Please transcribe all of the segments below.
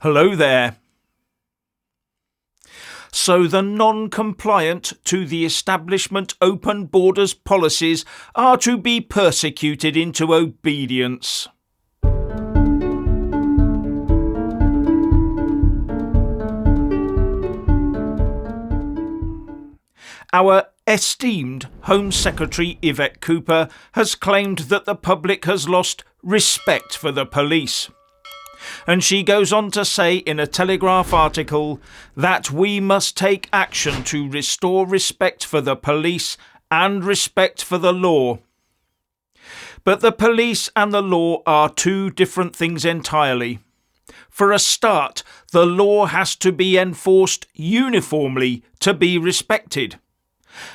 Hello there. So the non-compliant to the establishment open borders policies are to be persecuted into obedience. Our esteemed Home Secretary Yvette Cooper has claimed that the public has lost respect for the police. And she goes on to say in a Telegraph article that we must take action to restore respect for the police and respect for the law. But the police and the law are two different things entirely. For a start, the law has to be enforced uniformly to be respected.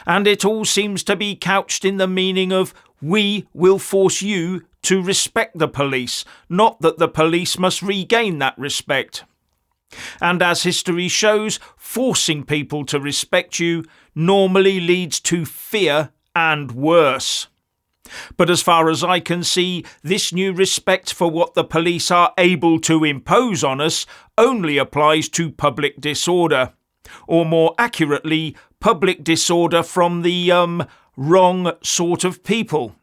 And it all seems to be couched in the meaning of we will force you to respect the police, not that the police must regain that respect. And as history shows, forcing people to respect you normally leads to fear and worse. But as far as I can see, this new respect for what the police are able to impose on us only applies to public disorder. Or more accurately, public disorder from the, wrong sort of people.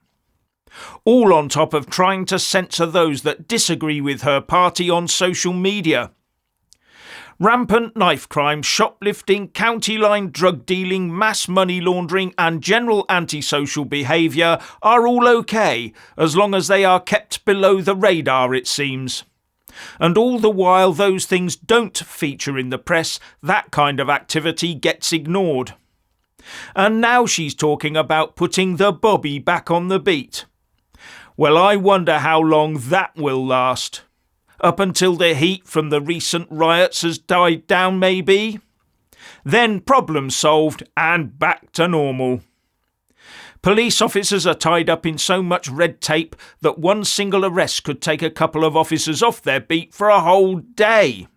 All on top of trying to censor those that disagree with her party on social media. Rampant knife crime, shoplifting, county line drug dealing, mass money laundering and general antisocial behaviour are all okay, as long as they are kept below the radar, it seems. And all the while those things don't feature in the press, that kind of activity gets ignored. And now she's talking about putting the Bobby back on the beat. Well, I wonder how long that will last. Up until the heat from the recent riots has died down, maybe? Then problem solved and back to normal. Police officers are tied up in so much red tape that one single arrest could take a couple of officers off their beat for a whole day.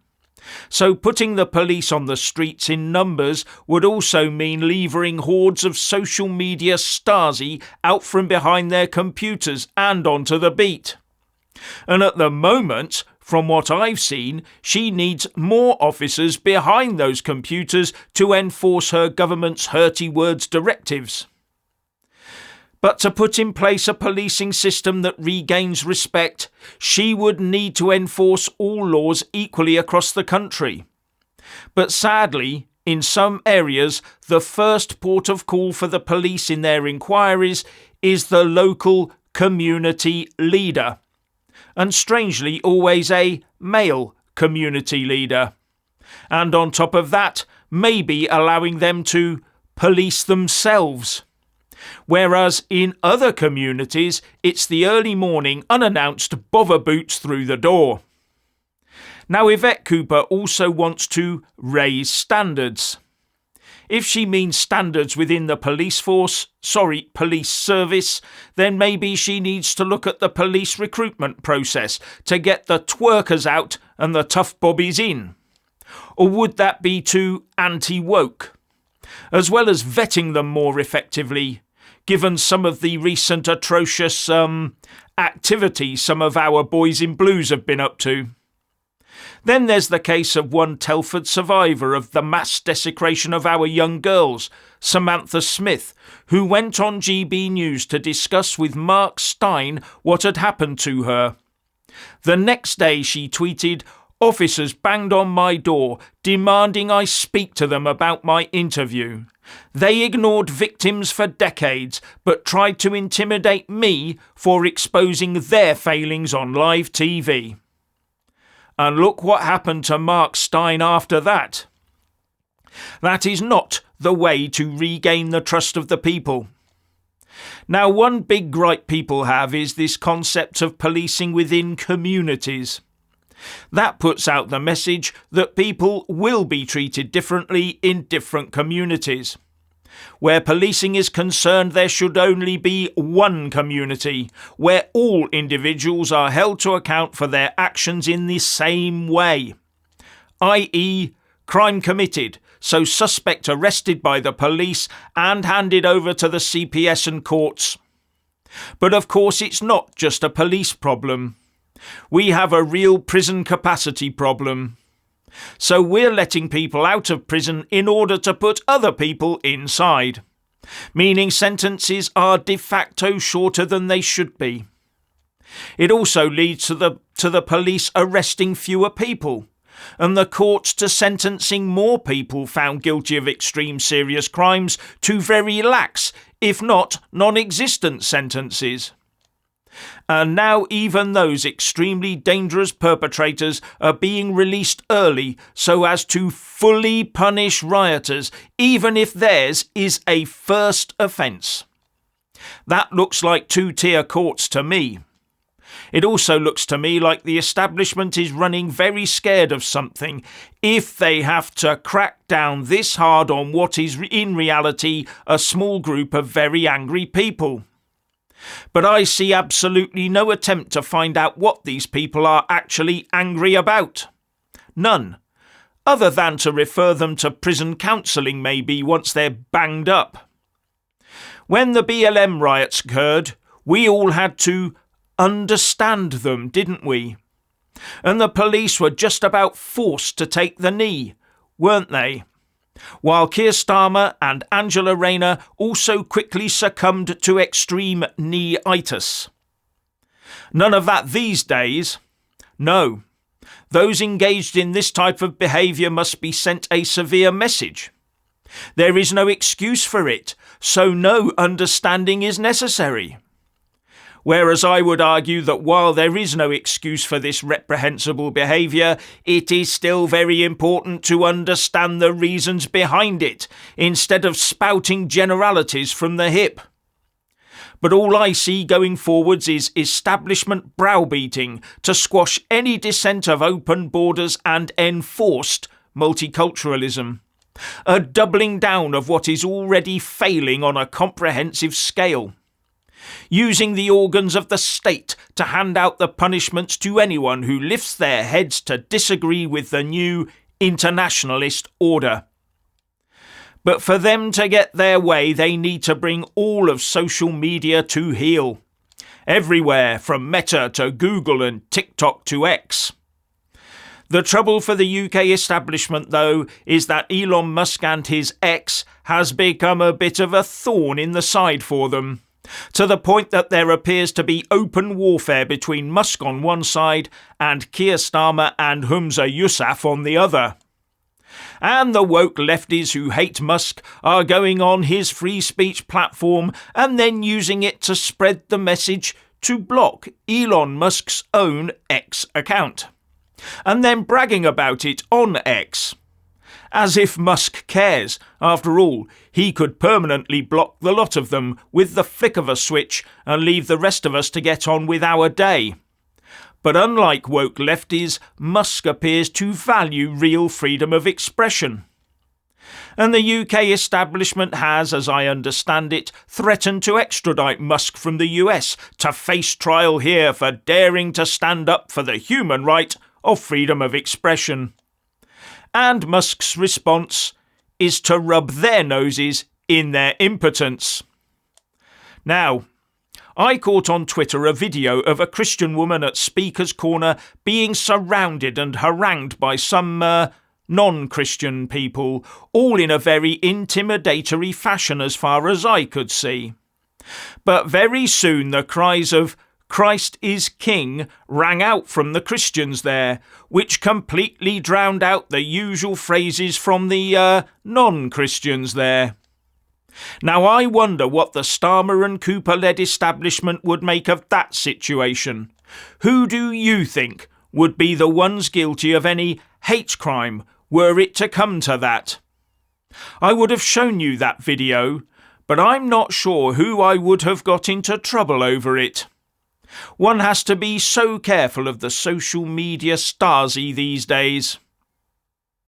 So putting the police on the streets in numbers would also mean levering hordes of social media Stasi out from behind their computers and onto the beat. And at the moment, from what I've seen, she needs more officers behind those computers to enforce her government's hurty words directives. But to put in place a policing system that regains respect, she would need to enforce all laws equally across the country. But sadly, in some areas, the first port of call for the police in their inquiries is the local community leader. And strangely, always a male community leader. And on top of that, maybe allowing them to police themselves. Whereas in other communities, it's the early morning unannounced bother boots through the door. Now Yvette Cooper also wants to raise standards. If she means standards within the police service, then maybe she needs to look at the police recruitment process to get the twerkers out and the tough bobbies in. Or would that be too anti-woke? As well as vetting them more effectively, given some of the recent atrocious activities some of our boys in blues have been up to. Then there's the case of one Telford survivor of the mass desecration of our young girls, Samantha Smith, who went on GB News to discuss with Mark Stein what had happened to her. The next day she tweeted, "Officers banged on my door, demanding I speak to them about my interview. They ignored victims for decades, but tried to intimidate me for exposing their failings on live TV." And look what happened to Mark Stein after that. That is not the way to regain the trust of the people. Now, one big gripe people have is this concept of policing within communities. That puts out the message that people will be treated differently in different communities. Where policing is concerned, there should only be one community, where all individuals are held to account for their actions in the same way. i.e., crime committed, so suspect arrested by the police and handed over to the CPS and courts. But of course it's not just a police problem. We have a real prison capacity problem. So we're letting people out of prison in order to put other people inside, meaning sentences are de facto shorter than they should be. It also leads to the police arresting fewer people, and the courts to sentencing more people found guilty of extreme serious crimes to very lax, if not non-existent sentences. And now even those extremely dangerous perpetrators are being released early so as to fully punish rioters, even if theirs is a first offence. That looks like two-tier courts to me. It also looks to me like the establishment is running very scared of something if they have to crack down this hard on what is in reality a small group of very angry people. But I see absolutely no attempt to find out what these people are actually angry about. None. Other than to refer them to prison counselling maybe once they're banged up. When the BLM riots occurred, we all had to understand them, didn't we? And the police were just about forced to take the knee, weren't they? While Keir Starmer and Angela Rayner also quickly succumbed to extreme knee-itis. None of that these days. No. Those engaged in this type of behaviour must be sent a severe message. There is no excuse for it, so no understanding is necessary. Whereas I would argue that while there is no excuse for this reprehensible behaviour, it is still very important to understand the reasons behind it, instead of spouting generalities from the hip. But all I see going forwards is establishment browbeating to squash any dissent of open borders and enforced multiculturalism. A doubling down of what is already failing on a comprehensive scale. Using the organs of the state to hand out the punishments to anyone who lifts their heads to disagree with the new internationalist order. But for them to get their way, they need to bring all of social media to heel. Everywhere, from Meta to Google and TikTok to X. The trouble for the UK establishment, though, is that Elon Musk and his X has become a bit of a thorn in the side for them. To the point that there appears to be open warfare between Musk on one side and Keir Starmer and Humza Yousaf on the other. And the woke lefties who hate Musk are going on his free speech platform and then using it to spread the message to block Elon Musk's own X account. And then bragging about it on X. As if Musk cares. After all, he could permanently block the lot of them with the flick of a switch and leave the rest of us to get on with our day. But unlike woke lefties, Musk appears to value real freedom of expression. And the UK establishment has, as I understand it, threatened to extradite Musk from the US to face trial here for daring to stand up for the human right of freedom of expression. And Musk's response is to rub their noses in their impotence. Now, I caught on Twitter a video of a Christian woman at Speaker's Corner being surrounded and harangued by some non-Christian people, all in a very intimidatory fashion as far as I could see. But very soon the cries of "Christ is King" rang out from the Christians there, which completely drowned out the usual phrases from the non-Christians there. Now I wonder what the Starmer and Cooper-led establishment would make of that situation. Who do you think would be the ones guilty of any hate crime were it to come to that? I would have shown you that video, but I'm not sure who I would have got into trouble over it. One has to be so careful of the social media Stasi these days.